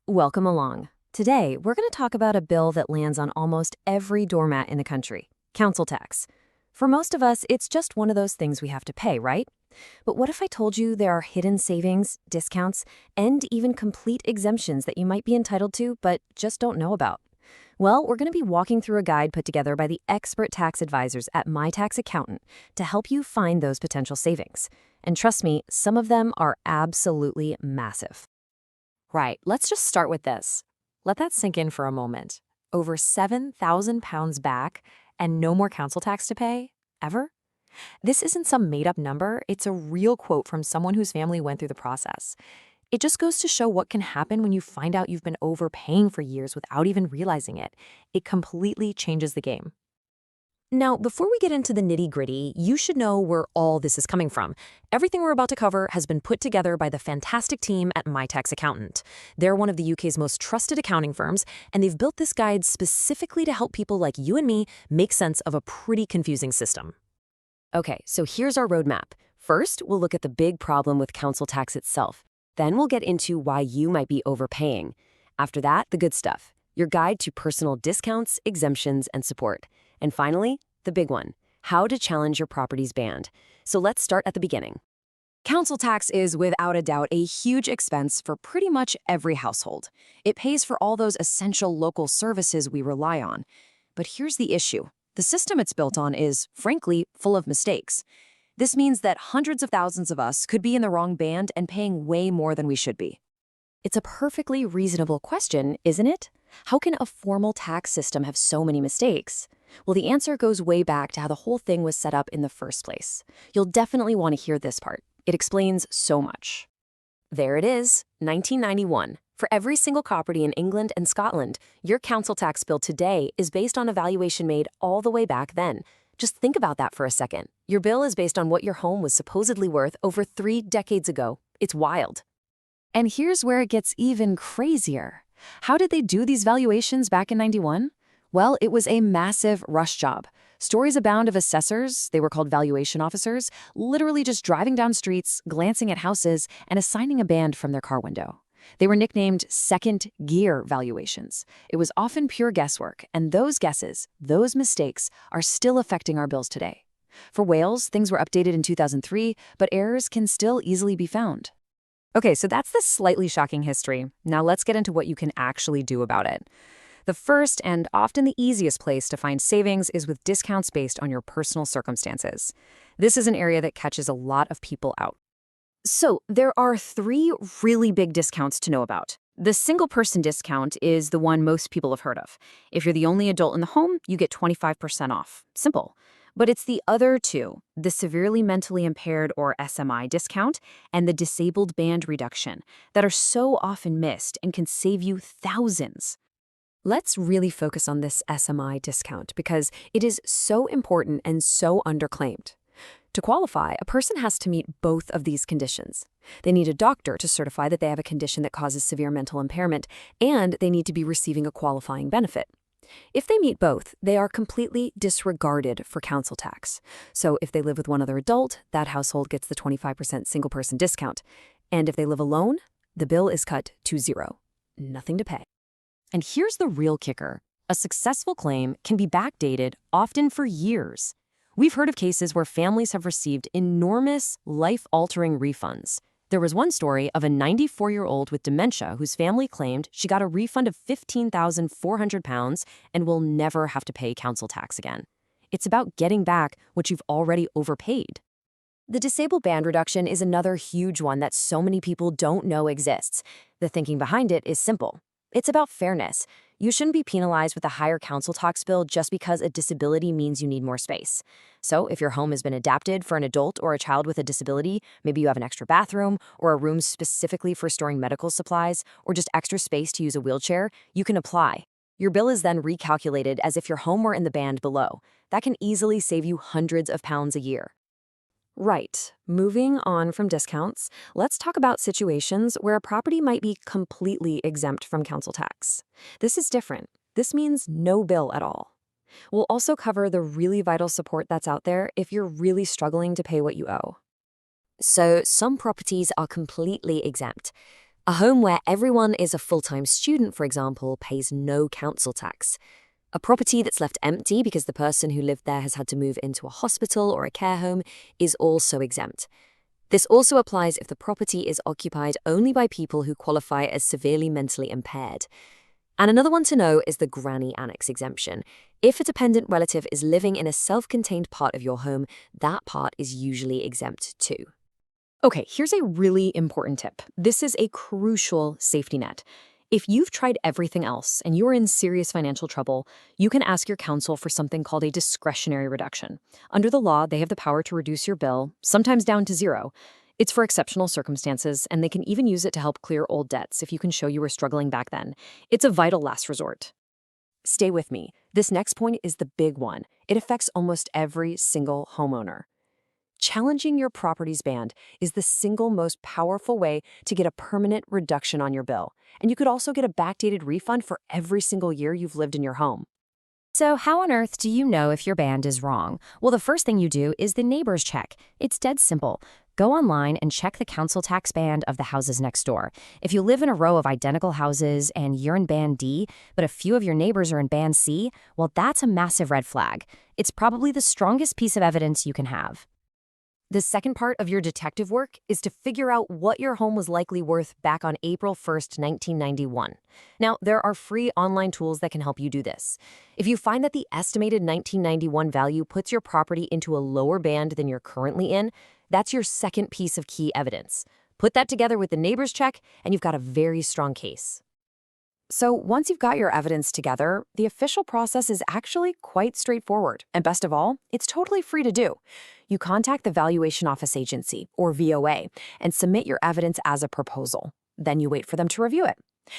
Welcome along. Today, we're going to talk about a bill that lands on almost every doormat in the country, council tax. For most of us, it's just one of those things we have to pay, right? But what if I told you there are hidden savings, discounts, and even complete exemptions that you might be entitled to but just don't know about? Well, we're going to be walking through a guide put together by the expert tax advisors at My Tax Accountant to help you find those potential savings. And trust me, some of them are absolutely massive. Right, let's just start with this. Let that sink in for a moment. Over £7,000 back and no more council tax to pay? Ever? This isn't some made-up number, it's a real quote from someone whose family went through the process. It just goes to show what can happen when you find out you've been overpaying for years without even realizing it. It completely changes the game. Now, before we get into the nitty-gritty, you should know where all this is coming from. Everything we're about to cover has been put together by the fantastic team at My Tax Accountant. They're one of the UK's most trusted accounting firms, and they've built this guide specifically to help people like you and me make sense of a pretty confusing system. Okay, so here's our roadmap. First, we'll look at the big problem with council tax itself. Then we'll get into why you might be overpaying. After that, the good stuff, your guide to personal discounts, exemptions, and support. And finally, the big one, how to challenge your property's band. So let's start at the beginning. Council tax is without a doubt a huge expense for pretty much every household. It pays for all those essential local services we rely on. But here's the issue. The system it's built on is, frankly, full of mistakes. This means that hundreds of thousands of us could be in the wrong band and paying way more than we should be. It's a perfectly reasonable question, isn't it? How can a formal tax system have so many mistakes? Well, the answer goes way back to how the whole thing was set up in the first place. You'll definitely want to hear this part. It explains so much. There it is, 1991. For every single property in England and Scotland, your council tax bill today is based on a valuation made all the way back then. Just think about that for a second. Your bill is based on what your home was supposedly worth over 3 decades ago. It's wild. And here's where it gets even crazier. How did they do these valuations back in 91? Well, it was a massive rush job. Stories abound of assessors, they were called valuation officers, literally just driving down streets, glancing at houses, and assigning a band from their car window. They were nicknamed second-gear valuations. It was often pure guesswork, and those guesses, those mistakes, are still affecting our bills today. For Wales, things were updated in 2003, but errors can still easily be found. Okay, so that's the slightly shocking history. Now let's get into what you can actually do about it. The first and often the easiest place to find savings is with discounts based on your personal circumstances. This is an area that catches a lot of people out. So there are 3 really big discounts to know about. The single-person discount is the one most people have heard of. If you're the only adult in the home, you get 25% off. Simple. But it's the other 2, the severely mentally impaired or SMI discount and the disabled band reduction, that are so often missed and can save you thousands. Let's really focus on this SMI discount because it is so important and so underclaimed. To qualify, a person has to meet both of these conditions. They need a doctor to certify that they have a condition that causes severe mental impairment, and they need to be receiving a qualifying benefit. If they meet both, they are completely disregarded for council tax. So if they live with one other adult, that household gets the 25% single-person discount. And if they live alone, the bill is cut to 0. Nothing to pay. And here's the real kicker. A successful claim can be backdated, often for years. We've heard of cases where families have received enormous, life-altering refunds. There was one story of a 94-year-old with dementia whose family claimed she got a refund of £15,400 and will never have to pay council tax again. It's about getting back what you've already overpaid. The disabled band reduction is another huge one that so many people don't know exists. The thinking behind it is simple. It's about fairness. You shouldn't be penalized with a higher council tax bill just because a disability means you need more space. So if your home has been adapted for an adult or a child with a disability, maybe you have an extra bathroom or a room specifically for storing medical supplies or just extra space to use a wheelchair, you can apply. Your bill is then recalculated as if your home were in the band below. That can easily save you hundreds of pounds a year. Right. Moving on from discounts, let's talk about situations where a property might be completely exempt from council tax. This is different. This means no bill at all. We'll also cover the really vital support that's out there if you're really struggling to pay what you owe. So some properties are completely exempt. A home where everyone is a full-time student, for example, pays no council tax. A property that's left empty because the person who lived there has had to move into a hospital or a care home is also exempt. This also applies if the property is occupied only by people who qualify as severely mentally impaired. And another one to know is the granny annex exemption. If a dependent relative is living in a self-contained part of your home, that part is usually exempt too. Okay, here's a really important tip. This is a crucial safety net. If you've tried everything else and you're in serious financial trouble, you can ask your counsel for something called a discretionary reduction. Under the law, they have the power to reduce your bill, sometimes down to zero. It's for exceptional circumstances, and they can even use it to help clear old debts if you can show you were struggling back then. It's a vital last resort. Stay with me. This next point is the big one. It affects almost every single homeowner. Challenging your property's band is the single most powerful way to get a permanent reduction on your bill. And you could also get a backdated refund for every single year you've lived in your home. So how on earth do you know if your band is wrong? Well, the first thing you do is the neighbors check. It's dead simple. Go online and check the council tax band of the houses next door. If you live in a row of identical houses and you're in band D, but a few of your neighbors are in band C, well, that's a massive red flag. It's probably the strongest piece of evidence you can have. The second part of your detective work is to figure out what your home was likely worth back on April 1st, 1991. Now, there are free online tools that can help you do this. If you find that the estimated 1991 value puts your property into a lower band than you're currently in, that's your second piece of key evidence. Put that together with the neighbors check, and you've got a very strong case. So once you've got your evidence together, the official process is actually quite straightforward. And best of all, it's totally free to do. You contact the Valuation Office Agency, or VOA, and submit your evidence as a proposal. Then you wait for them to review it.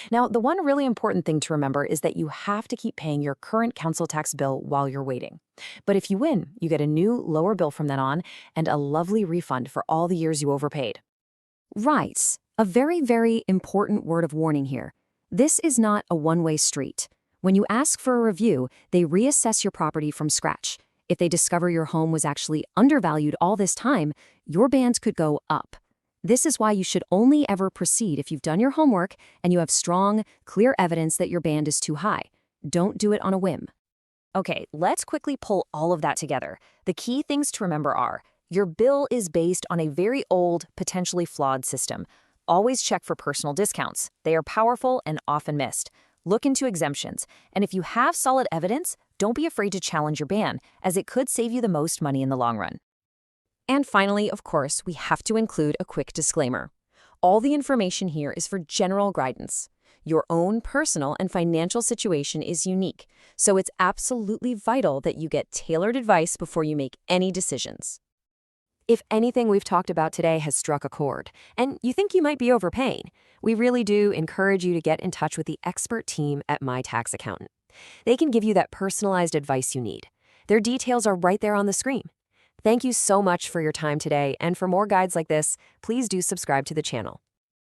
Now, the one really important thing to remember is that you have to keep paying your current council tax bill while you're waiting. But if you win, you get a new, lower bill from then on and a lovely refund for all the years you overpaid. Right. A very, very important word of warning here. This is not a one-way street. When you ask for a review, they reassess your property from scratch. If they discover your home was actually undervalued all this time, your band could go up. This is why you should only ever proceed if you've done your homework and you have strong, clear evidence that your band is too high. Don't do it on a whim. Okay, let's quickly pull all of that together. The key things to remember are, your bill is based on a very old, potentially flawed system. Always check for personal discounts. They are powerful and often missed. Look into exemptions. And if you have solid evidence, don't be afraid to challenge your ban, as it could save you the most money in the long run. And finally, of course, we have to include a quick disclaimer. All the information here is for general guidance. Your own personal and financial situation is unique, so it's absolutely vital that you get tailored advice before you make any decisions. If anything we've talked about today has struck a chord, and you think you might be overpaying, we really do encourage you to get in touch with the expert team at My Tax Accountant. They can give you that personalized advice you need. Their details are right there on the screen. Thank you so much for your time today, and for more guides like this, please do subscribe to the channel.